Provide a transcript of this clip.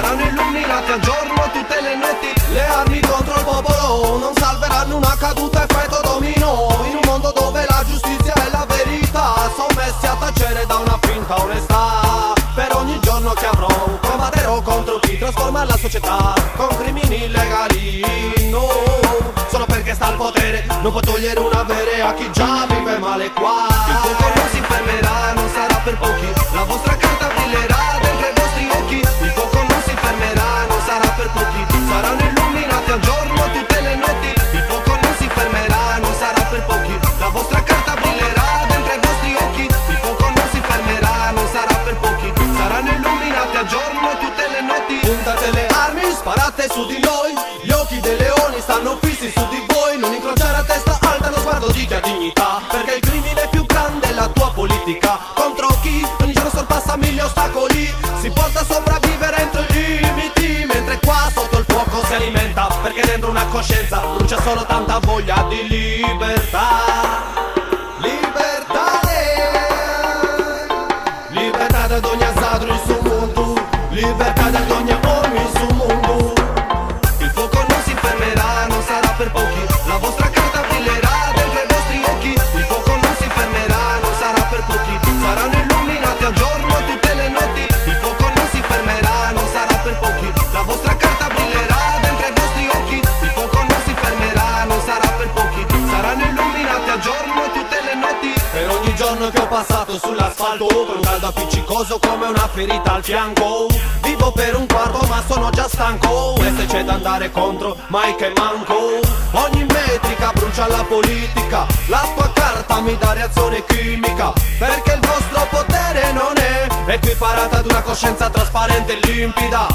saranno illuminati al giorno tutte le notti. Le armi contro il popolo non salveranno una caduta effetto domino. In un mondo dove la giustizia e la verità sono messi a tacere da una finta onestà. Per ogni giorno che avrò combatterò contro chi trasforma la società con crimini illegali. No, solo perché sta al potere non può togliere un avere a chi già vive male qua. Il fuoco non si fermerà, non sarà per pochi. La vostra carta brillerà dentro i vostri occhi. Il fuoco non si fermerà, non sarà per pochi. Saranno illuminati al giorno tutte le notti. Il fuoco non si fermerà, non sarà per pochi. La vostra carta brillerà dentro i vostri occhi. Il fuoco non si fermerà, non sarà per pochi. Saranno illuminati al giorno tutte le notti. Puntate le armi, sparate su di noi. Gli occhi dei leoni stanno fissi su di voi. Non incrociare a testa alta lo sguardo di chi ha dignità, perché il crimine più grande è la tua politica. Contro chi ogni giorno sorpassa mille ostacoli, si porta a sopravvivere entro i limiti, mentre qua sotto il fuoco si alimenta, perché dentro una coscienza brucia solo tanta voglia di libertà. Libertà, libertà da ogni azzadro in suo mondo, libertà da ogni uomo in suo mondo. Il fuoco non si fermerà, non sarà per pochi. La vostra carta brillerà dentro i vostri occhi. Il fuoco non si fermerà, non sarà per pochi. Saranno illuminati al giorno tutte le notti. Il fuoco non si fermerà, non sarà per pochi. La vostra carta brillerà dentro i vostri occhi. Il fuoco non si fermerà, non sarà per pochi. Saranno illuminati al giorno tutte le notti. Per ogni giorno che ho passato sull'asfalto, con un caldo appiccicoso come una ferita al fianco. Vivo per un quarto ma sono già stanco, e se c'è da andare contro mai che manco. Ogni metrica brucia la politica, la tua carta mi dà reazione chimica, perché il vostro potere non è equiparata ad una coscienza trasparente e limpida.